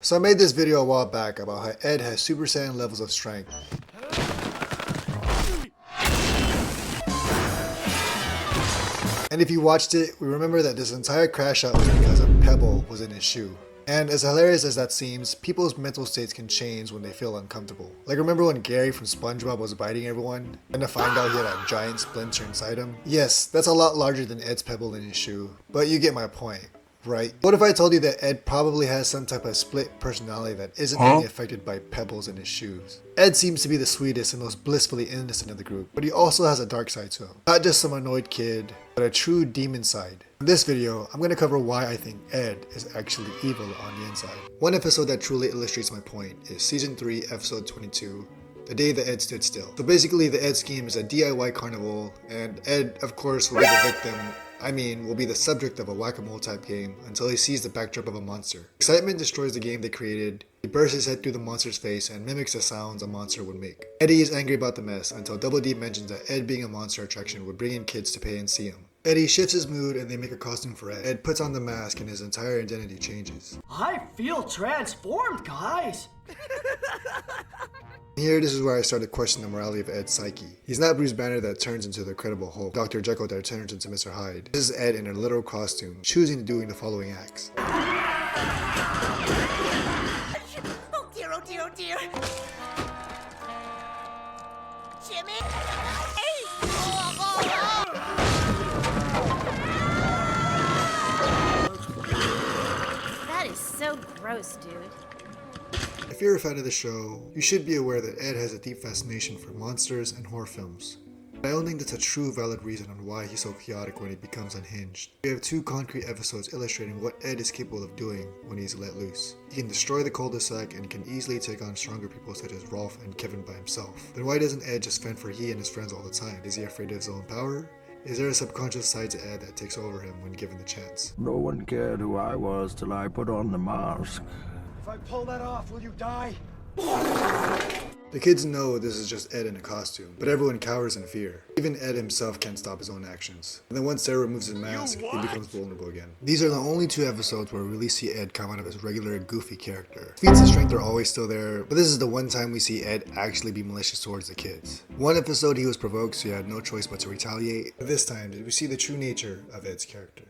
So I made this video a while back about how Ed has Super Saiyan levels of strength. And if you watched it, we remember that this entire crash out was because a pebble was in his shoe. And as hilarious as that seems, people's mental states can change when they feel uncomfortable. Like remember when Gary from SpongeBob was biting everyone, and to find out he had a giant splinter inside him? Yes, that's a lot larger than Ed's pebble in his shoe, but you get my point. Right? What if I told you that Ed probably has some type of split personality that isn't only affected by pebbles in his shoes? Ed seems to be the sweetest and most blissfully innocent of the group, but he also has a dark side to him. Not just some annoyed kid, but a true demon side. In this video, I'm going to cover why I think Ed is actually evil on the inside. One episode that truly illustrates my point is Season 3, Episode 22. The day that Ed stood still. So basically the Ed scheme is a DIY carnival, and Ed of course will be the victim. Will be the subject of a whack-a-mole type game until he sees the backdrop of a monster. Excitement destroys the game they created. He bursts his head through the monster's face and mimics the sounds a monster would make. Eddie is angry about the mess until Double D mentions that Ed being a monster attraction would bring in kids to pay and see him. Eddie shifts his mood and they make a costume for Ed. Ed puts on the mask and his entire identity changes. I feel transformed, guys! Here, this is where I started questioning the morality of Ed's psyche. He's not Bruce Banner that turns into the Incredible Hulk, Dr. Jekyll that turns into Mr. Hyde. This is Ed in a literal costume, choosing to doing the following acts. Oh dear, oh dear, oh dear. Jimmy? Hey! That is so gross, dude. If you're a fan of the show, you should be aware that Ed has a deep fascination for monsters and horror films. But I don't think that's a true valid reason on why he's so chaotic when he becomes unhinged. We have two concrete episodes illustrating what Ed is capable of doing when he's let loose. He can destroy the Cul De Sac and can easily take on stronger people such as Rolf and Kevin by himself. Then why doesn't Ed just fend for he and his friends all the time? Is he afraid of his own power? Is there a subconscious side to Ed that takes over him when given the chance? No one cared who I was till I put on the mask. If I pull that off, will you die? The kids know this is just Ed in a costume, but everyone cowers in fear. Even Ed himself can't stop his own actions. And then once Sarah removes his mask, he becomes vulnerable again. These are the only two episodes where we really see Ed come out of his regular goofy character. Feats of strength are always still there, but this is the one time we see Ed actually be malicious towards the kids. One episode he was provoked, so he had no choice but to retaliate. But this time, did we see the true nature of Ed's character?